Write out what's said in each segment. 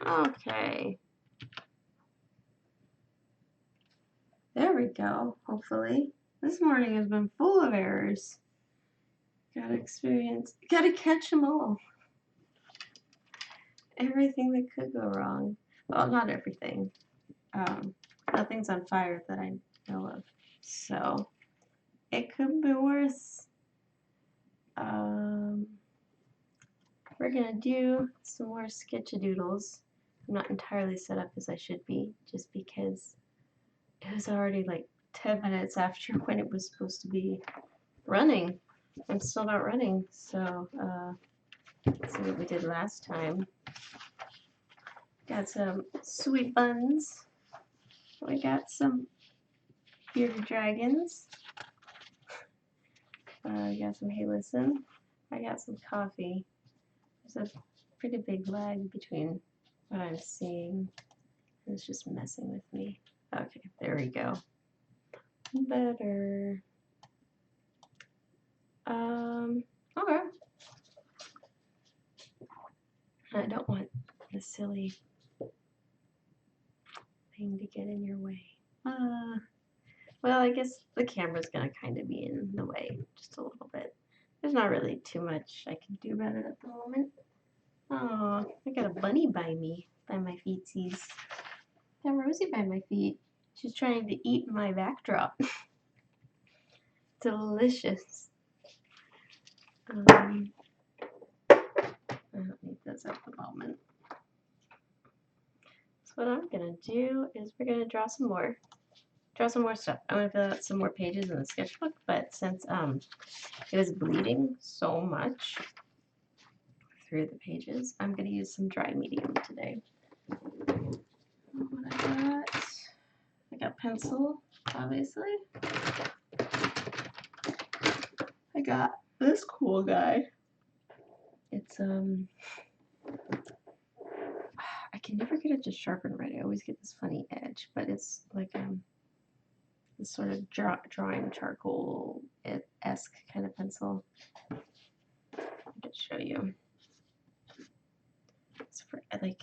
Okay. There we go, hopefully. This morning has been full of errors. Gotta catch them all. Everything that could go wrong. Well, not everything. Nothing's on fire that I know of. So, it could be worse. We're gonna do some more sketchadoodles. I'm not entirely set up as I should be, just because it was already like 10 minutes after when it was supposed to be running. I'm still not running, so let's see what we did last time. Got some sweet buns. We got some bearded dragons. I got some hey listen. I got some coffee. There's a pretty big lag between what I'm seeing. It's just messing with me. Okay, there we go. Better. Okay. I don't want the silly thing to get in your way. Well, I guess the camera's gonna kind of be in the way just a little bit. There's not really too much I can do about it at the moment. Oh, I got a bunny by me, by my feetsies. Got Rosie by my feet. She's trying to eat my backdrop. Delicious. I don't need those at the moment. So what I'm gonna do is we're gonna draw some more stuff. I'm gonna fill out some more pages in the sketchbook, but since it was bleeding so much through the pages, I'm gonna use some dry medium today. What I got pencil, obviously. I got this cool guy. It's I can never get it to sharpen right. I always get this funny edge, but it's like this sort of drawing charcoal-esque kind of pencil. I'll just show you. It's for, like,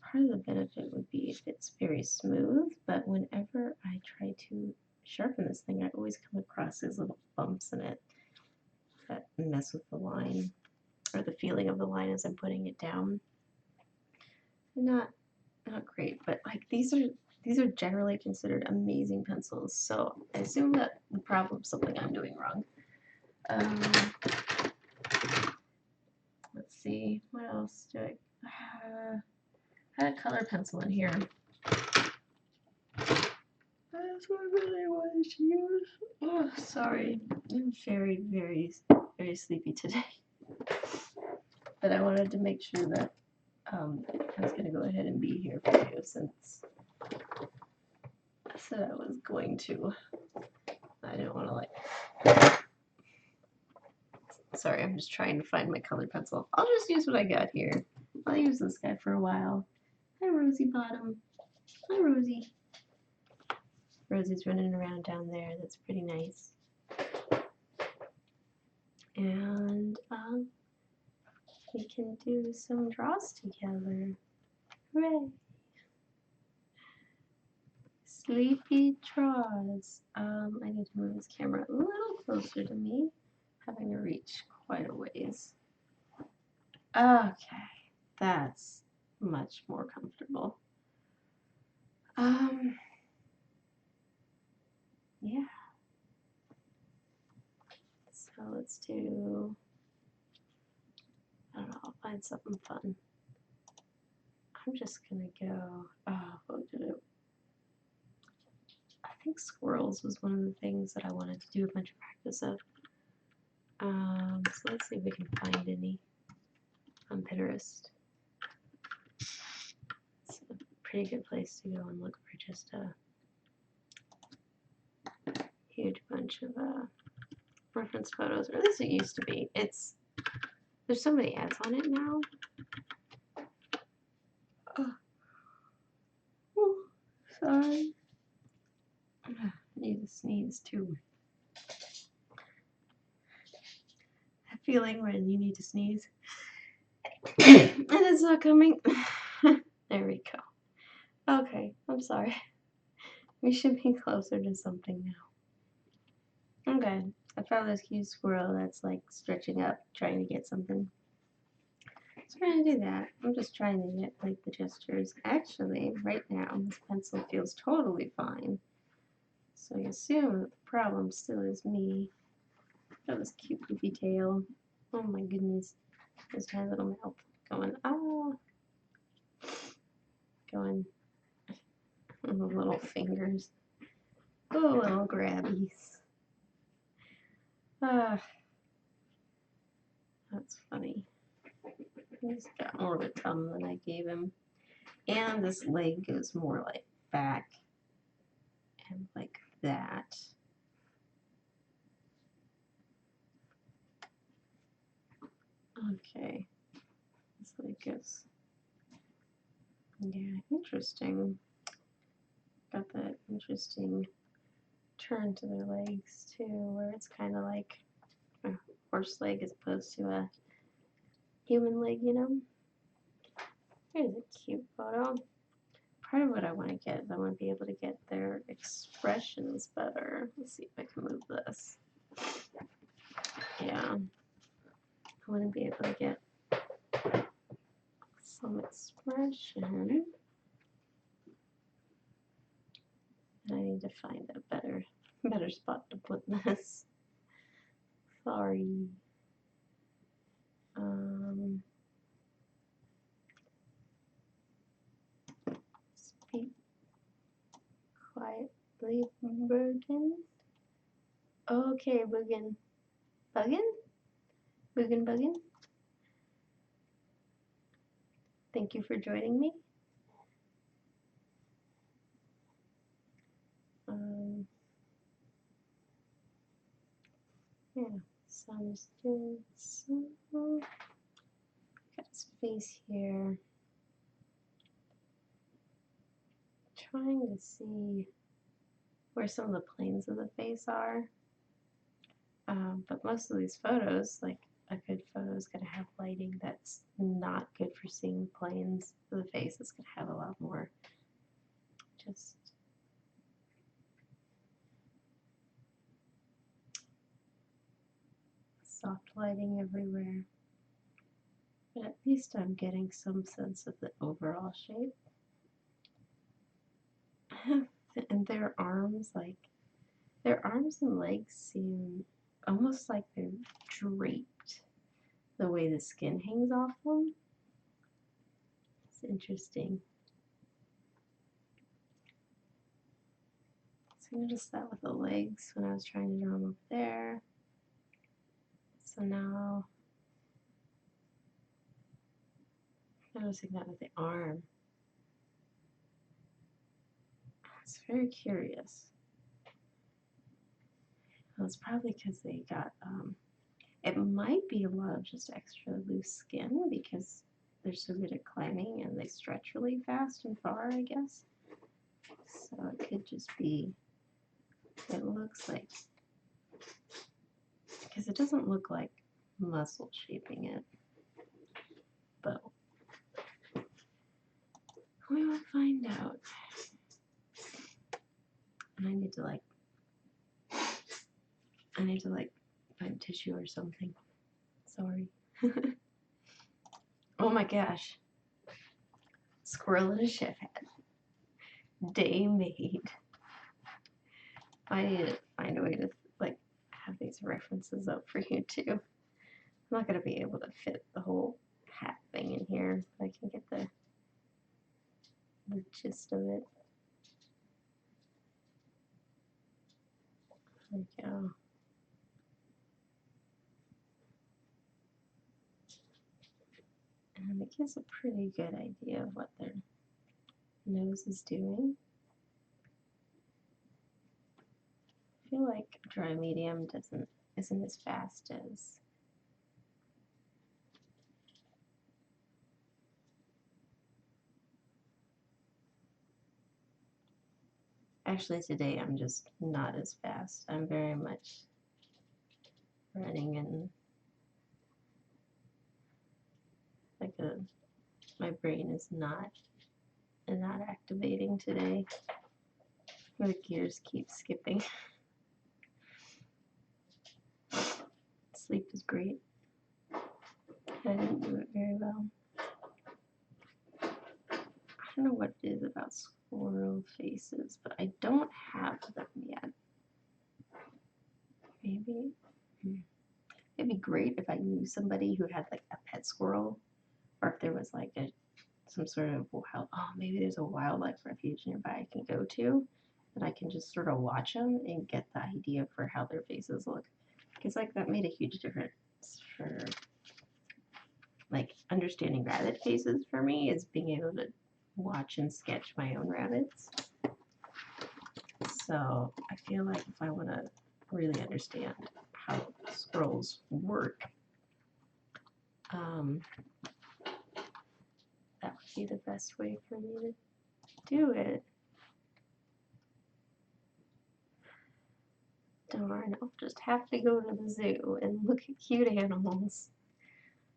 part of the benefit would be if it's very smooth, but whenever I try to sharpen this thing, I always come across these little bumps in it that mess with the line, or the feeling of the line as I'm putting it down. Not great, but like these are generally considered amazing pencils, so I assume that the problem's something I'm doing wrong. Let's see, what else do I had a color pencil in here. That's what I really wanted to use. Oh, sorry, I'm very, very, very sleepy today. But I wanted to make sure that I was going to go ahead and be here for you since I said I was going to. I didn't want to like... Sorry, I'm just trying to find my colored pencil. I'll just use what I got here. I'll use this guy for a while. Hi, Rosie Bottom. Hi, Rosie. Rosie's running around down there. That's pretty nice. And we can do some draws together. Hooray! Sleepy draws. I need to move this camera a little closer to me. Having to reach quite a ways. Okay, that's much more comfortable. Yeah. So let's do, I don't know, I'll find something fun. I'm just gonna go, I think squirrels was one of the things that I wanted to do a bunch of practice of. So let's see if we can find any on Pinterest. It's a pretty good place to go and look for just a huge bunch of reference photos, or at least it used to be. There's so many ads on it now. Oh, sorry. I need to sneeze too. That feeling when you need to sneeze. And it's not coming. There we go. Okay, I'm sorry. We should be closer to something now. Okay, I found this cute squirrel that's like stretching up, trying to get something. So we're gonna do that. I'm just trying to get like the gestures. Actually, right now, this pencil feels totally fine. So I assume the problem still is me. That was cute goofy tail. Oh my goodness. There's my little mouth going, ah. Going, little fingers. Oh, little grabbies. Ah, that's funny. He's got more of a tongue than I gave him. And this leg goes more like back and like that. Okay. This leg goes. Yeah, interesting. Got that interesting turn to their legs too, where it's kind of like a horse leg as opposed to a human leg, you know? Here's a cute photo. Part of what I want to get is I want to be able to get their expressions better. Let's see if I can move this. Yeah. I want to be able to get some expression. I need to find a better spot to put this. Sorry. Speak quietly, Bergen. Okay, Bergen. Buggin? Buggin? Thank you for joining me. Yeah, so I'm just doing some. Got his face here. Trying to see where some of the planes of the face are. But most of these photos, like a good photo is going to have lighting that's not good for seeing planes of the face. It's going to have a lot more just soft lighting everywhere. But at least I'm getting some sense of the overall shape. And their arms and legs seem almost like they're draped the way the skin hangs off them. It's interesting. So I noticed that with the legs when I was trying to draw them up there. So now noticing that with the arm. It's very curious. Well, it's probably because they got, it might be a lot of just extra loose skin because they're so good at climbing and they stretch really fast and far, I guess. So it could just be, it looks like, because it doesn't look like muscle shaping it, but we will find out. And I need to find tissue or something. Sorry. Oh my gosh. Squirrel in a chef hat. Day made. I need to find a way to like have these references up for you too. I'm not gonna be able to fit the whole hat thing in here, but I can get the gist of it. There we go. And it gives a pretty good idea of what their nose is doing. I feel like dry medium isn't as fast as actually today I'm just not as fast. I'm very much running and like my brain is not activating today. The gears keep skipping. Sleep is great. I didn't do it very well. I don't know what it is about squirrel faces, but I don't have them yet. Maybe it'd be great if I knew somebody who had like a pet squirrel, or if there was like some sort of maybe there's a wildlife refuge nearby I can go to, and I can just sort of watch them and get the idea for how their faces look. Because like that made a huge difference for like understanding rabbit faces for me, is being able to watch and sketch my own rabbits. So I feel like if I want to really understand how squirrels work, that would be the best way for me to do it. Darn, I'll just have to go to the zoo and look at cute animals.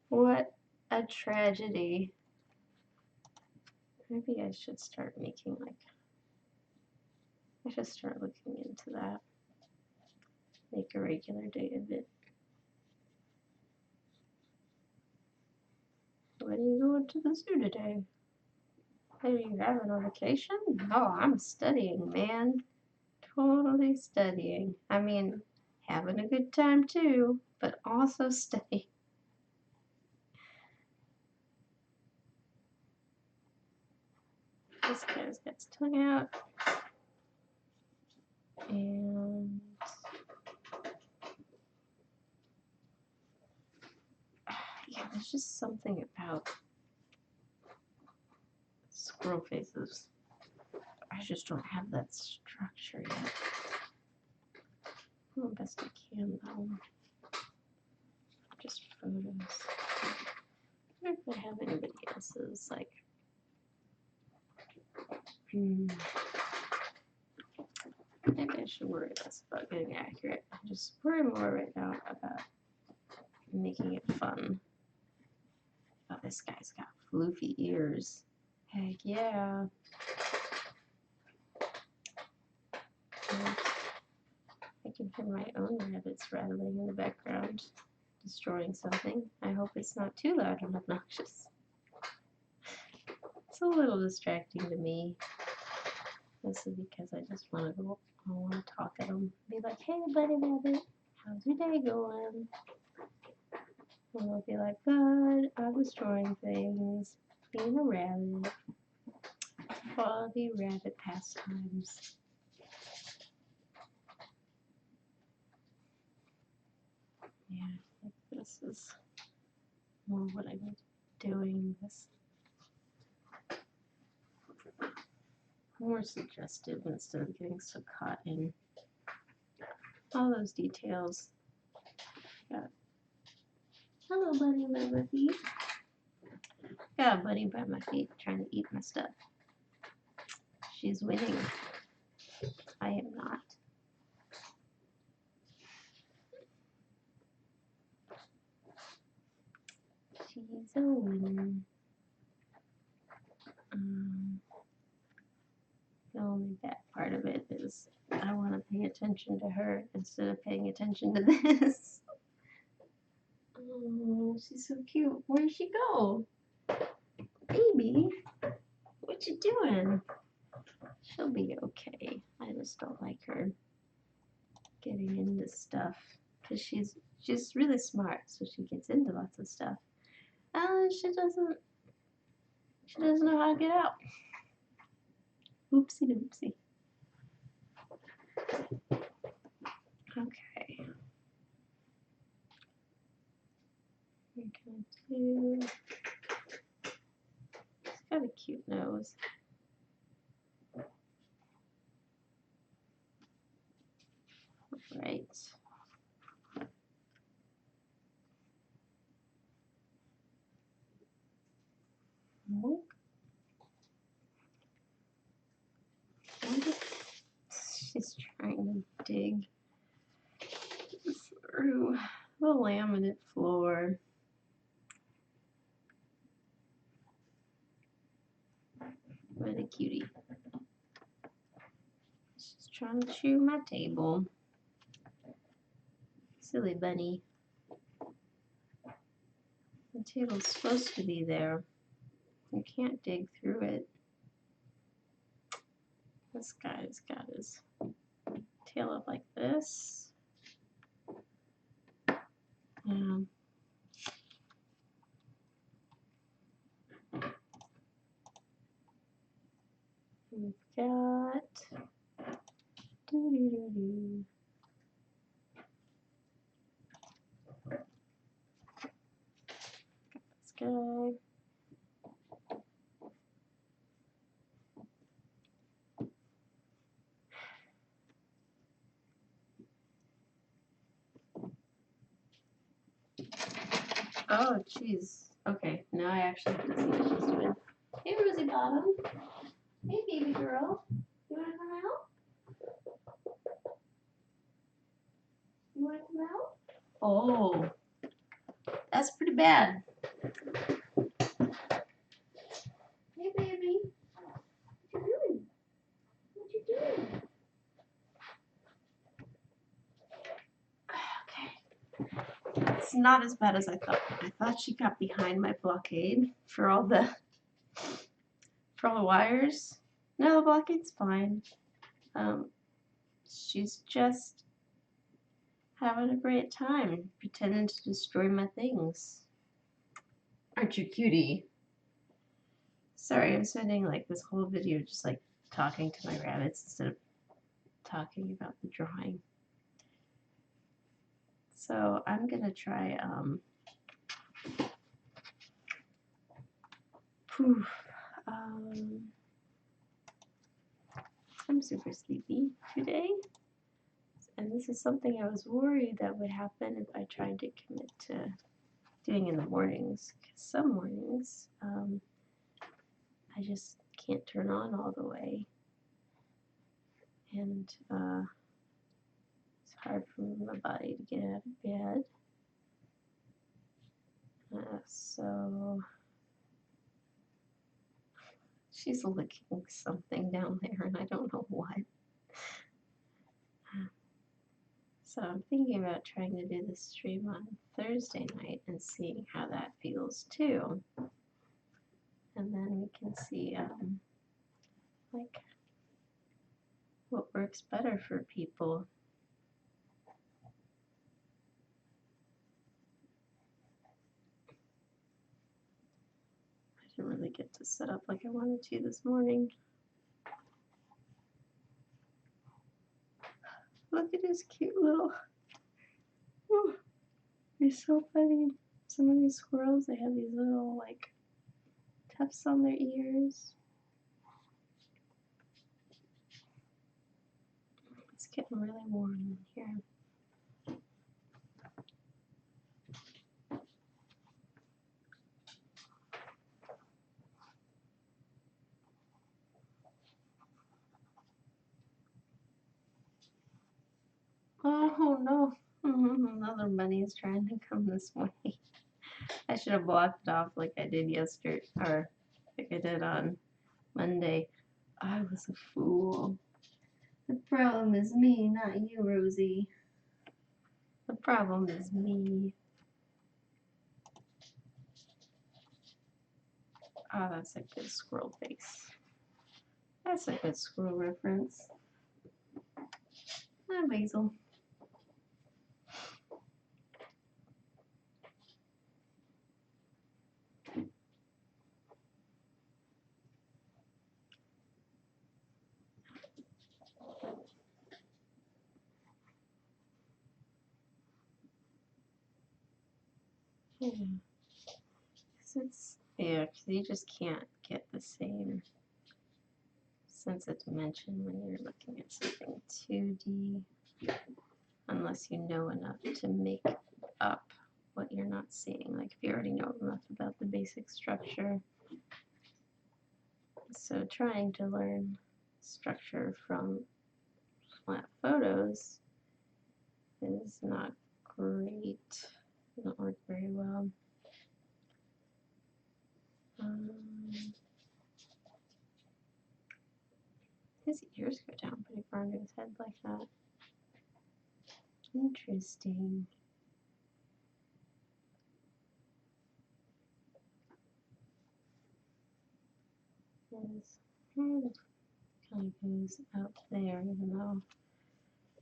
What a tragedy. Maybe I should start making I should start looking into that. Make a regular day of it. When are you going to the zoo today? Are you having a vacation? Oh, I'm studying, man. Totally studying. I mean, having a good time too, but also studying. This guy's got his tongue out. And yeah, there's just something about squirrel faces. I just don't have that structure yet. Well, best I can though. Just photos. I wonder if I have anybody else's like. Maybe I should worry less about getting accurate. I just worry more right now about making it fun. Oh, this guy's got floofy ears. Heck yeah. I can hear my own rabbits rattling in the background, destroying something. I hope it's not too loud and obnoxious. It's a little distracting to me. Mostly because I just want to talk at them. Be like, hey buddy rabbit, how's your day going? And they'll be like, good, I'm destroying things, being a rabbit. Quality rabbit pastimes. Yeah, I think this is more what I'm doing. This more suggestive instead of getting so caught in all those details. Got hello buddy by my feet. Got a buddy by my feet trying to eat my stuff. She's winning. I am not. She's a winner. The only bad part of it is I want to pay attention to her instead of paying attention to this. Oh, she's so cute. Where'd she go? Baby, what you doing? She'll be okay. I just don't like her getting into stuff because she's really smart, so she gets into lots of stuff. She doesn't know how to get out. Oopsie doopsie. Okay. We're going to. She's got a cute nose. Right. She's trying to dig through the laminate floor. What a cutie. She's trying to chew my table. Silly bunny. The table's supposed to be there. You can't dig through it. This guy's got his tail up like this. And we've got doo-doo-doo-doo. This guy. Oh, jeez. Okay, now I actually can see what she's doing. Hey, Rosie Bottom. Hey, baby girl. You want to come out? You want to come out? Oh, that's pretty bad. Hey, baby. What you doing? What you doing? Okay. It's not as bad as I thought. I thought she got behind my blockade for all the wires. No, the blockade's fine. She's just having a great time pretending to destroy my things. Aren't you cutie? Sorry, I'm spending like this whole video just like talking to my rabbits instead of talking about the drawing. So I'm gonna try poof. I'm super sleepy today. And this is something I was worried that would happen if I tried to commit to doing in the mornings. Because some mornings, I just can't turn on all the way. And it's hard for my body to get out of bed. So she's licking something down there, and I don't know what. So I'm thinking about trying to do this stream on Thursday night and seeing how that feels too. And then we can see like what works better for people. I didn't really get to set up like I wanted to this morning. Look at his cute little, oh, he's so funny. Some of these squirrels, they have these little like tufts on their ears. It's getting really warm in here. Oh no, another bunny is trying to come this way. I should have blocked it off like I did yesterday, or like I did on Monday. I was a fool. The problem is me, not you, Rosie. The problem is me. Oh, that's a good squirrel face. That's a good squirrel reference. Ah, Basil. Yeah. Yeah, because you just can't get the same sense of dimension when you're looking at something 2D unless you know enough to make up what you're not seeing. Like if you already know enough about the basic structure. So trying to learn structure from flat photos is not great. It doesn't work very well. His ears go down pretty far into his head like that. Interesting. His head kind of goes out there, even though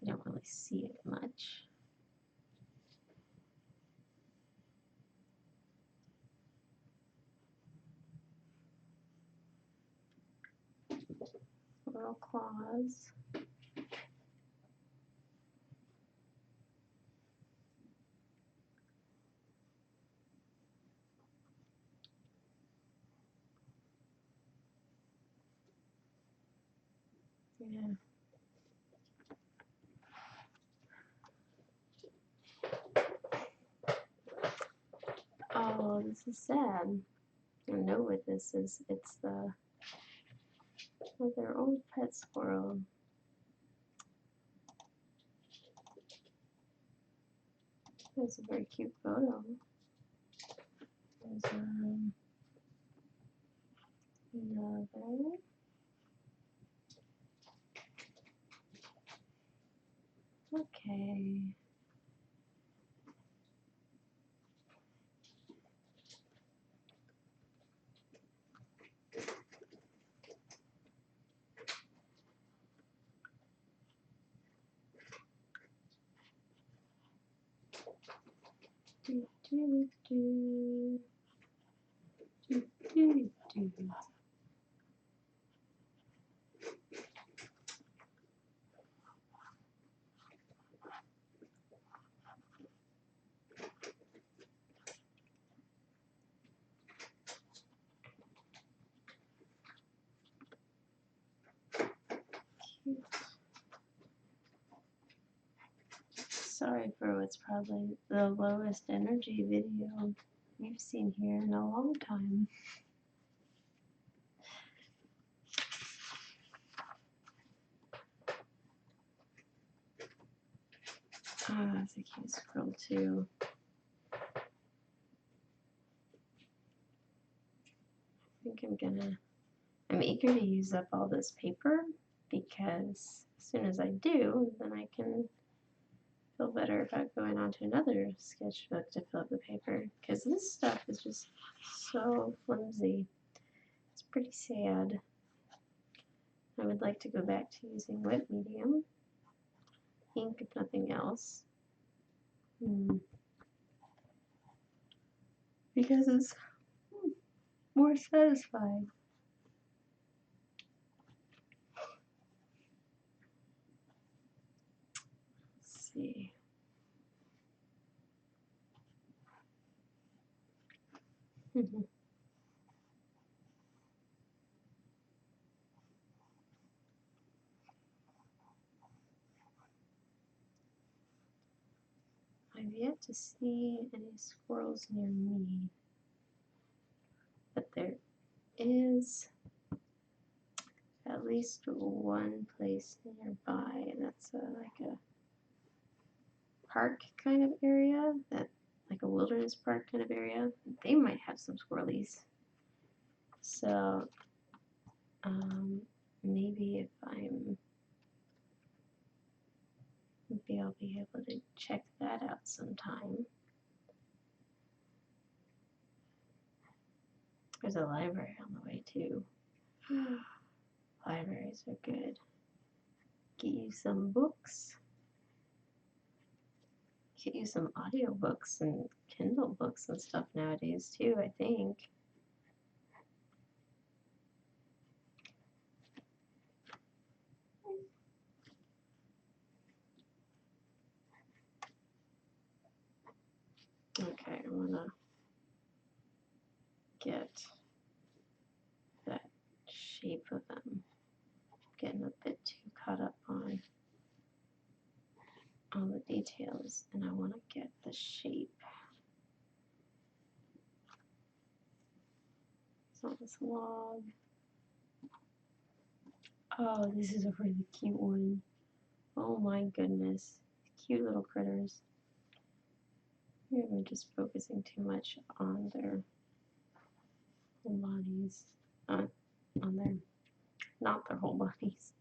you don't really see it much. Little claws. Yeah. Oh, this is sad. I know what this is. It's their old pet squirrel. It's a very cute photo. There's another. Okay. Do, do, do. Do, do, do. Cute. Sorry for what's probably the lowest energy video we've seen here in a long time. Ah, that's a cute squirrel too. I think I'm eager to use up all this paper because as soon as I do, then I can feel better about going on to another sketchbook to fill up the paper because this stuff is just so flimsy. It's pretty sad. I would like to go back to using wet medium ink if nothing else. Because it's more satisfying. Let's see. I've yet to see any squirrels near me, but there is at least one place nearby that's like a park kind of area, that like a wilderness park kind of area. They might have some squirrelies. So maybe maybe I'll be able to check that out sometime. There's a library on the way too. Libraries are good. Get you some books. Get you some audiobooks and Kindle books and stuff nowadays too, I think. Okay, I'm gonna get that shape of them. Getting a bit too caught up on all the details, and I want to get the shape. It's on this log. Oh, this is a really cute one. Oh my goodness. Cute little critters. Maybe I'm just focusing too much on their whole bodies. On their, not their whole bodies.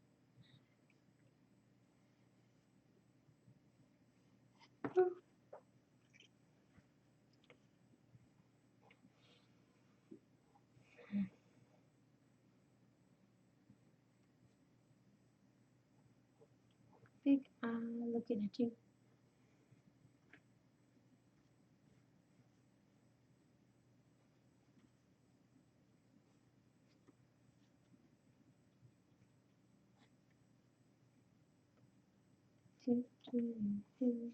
Looking at you. Do, do, do.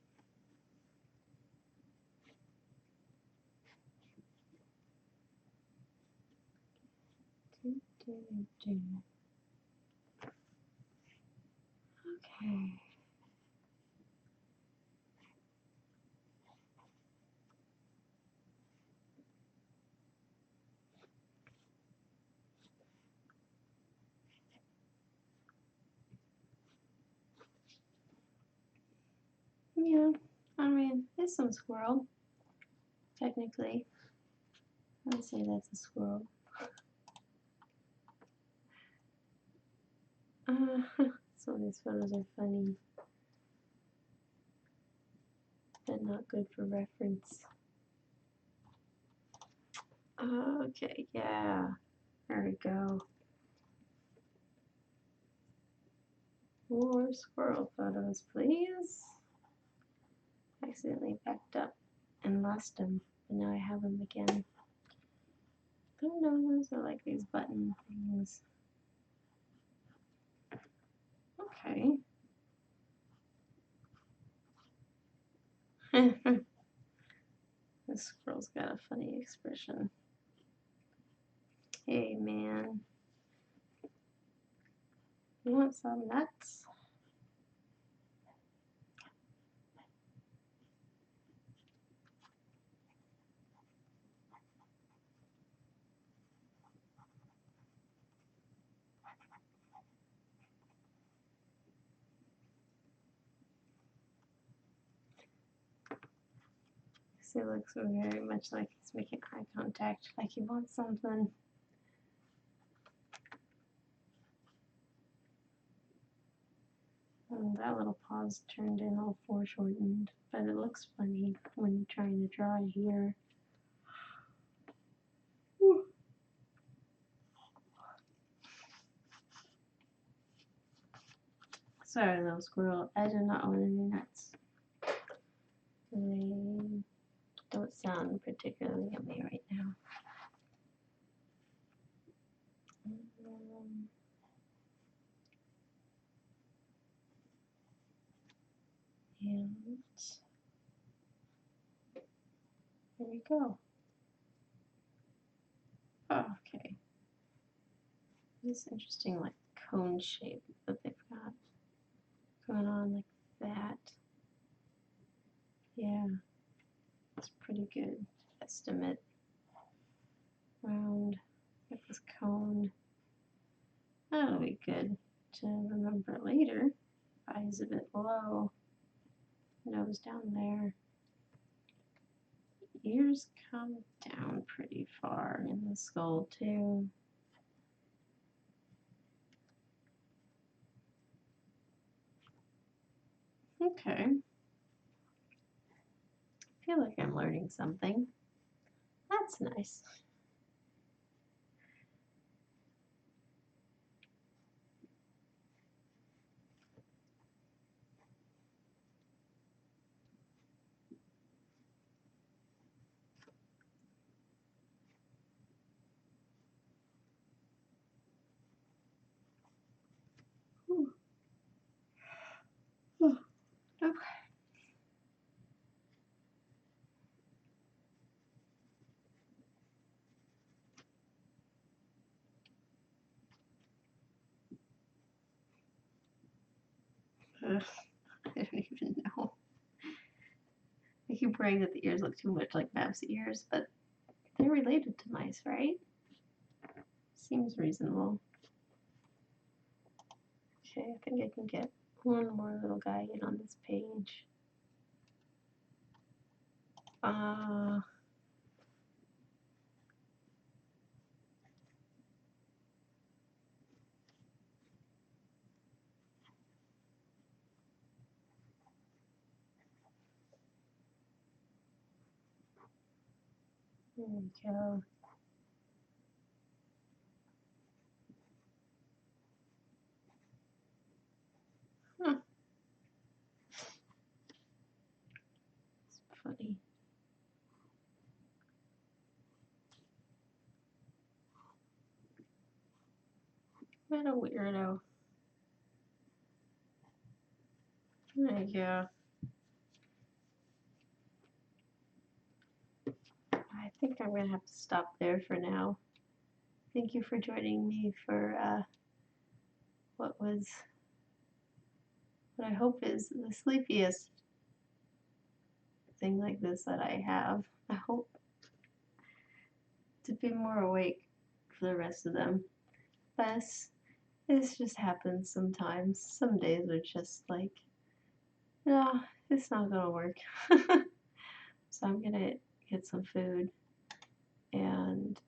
Do, do, do. Okay. Yeah, I mean, it's some squirrel, technically. I would say that's a squirrel. Some of these photos are funny, but not good for reference. Okay, yeah. There we go. More squirrel photos, please. Accidentally backed up and lost them, but now I have them again. Oh no, those are like these button things. Okay. This squirrel's got a funny expression. Hey man, you want some nuts? It looks very much like he's making eye contact, like he wants something. And that little paw's turned in all foreshortened, but it looks funny when you're trying to draw it here. Whew. Sorry, little squirrel. I do not want any nuts. They don't sound particularly yummy right now. And there we go. Oh, okay. This interesting, like, cone shape that they've got going on like that. Yeah, it's pretty good estimate. Round, get this cone. That'll be good to remember later. Eyes a bit low, nose down there. Ears come down pretty far in the skull too. Okay. I feel like I'm learning something. That's nice. Okay. Ugh, I don't even know. I keep worrying that the ears look too much like mouse ears, but they're related to mice, right? Seems reasonable. Okay, I think I can get one more little guy in on this page. There we go. Huh. funny. What a weirdo. There you go. I think I'm going to have to stop there for now. Thank you for joining me for what I hope is the sleepiest thing like this that I have. I hope to be more awake for the rest of them. But this just happens sometimes. Some days are just like, no, it's not gonna work. So I'm gonna get some food and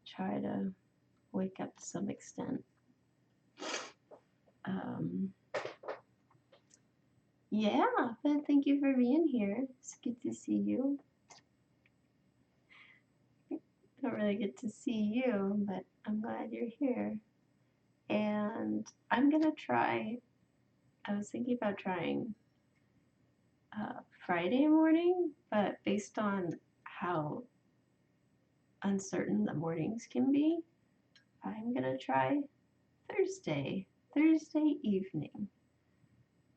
try to wake up to some extent. Yeah, but thank you for being here. It's good to see you. Don't really get to see you, but I'm glad you're here. And I'm gonna try, I was thinking about trying Friday morning, but based on how uncertain the mornings can be, I'm gonna try Thursday evening.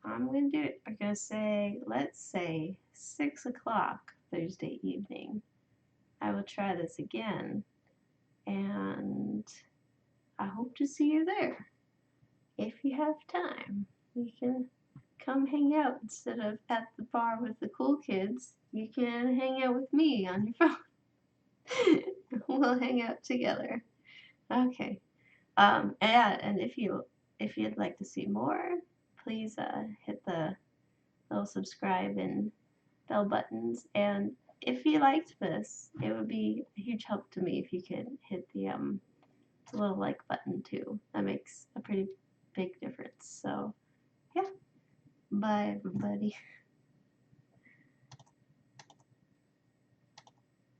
I'm gonna do it. I'm gonna say, let's say 6 o'clock Thursday evening. I will try this again, and I hope to see you there. If you have time, you can come hang out instead of at the bar with the cool kids. You can hang out with me on your phone. We'll hang out together. Okay. And if you'd like to see more, please hit the little subscribe and bell buttons. And if you liked this, it would be a huge help to me if you could hit the little like button too. That makes a pretty big difference. So yeah. Bye everybody.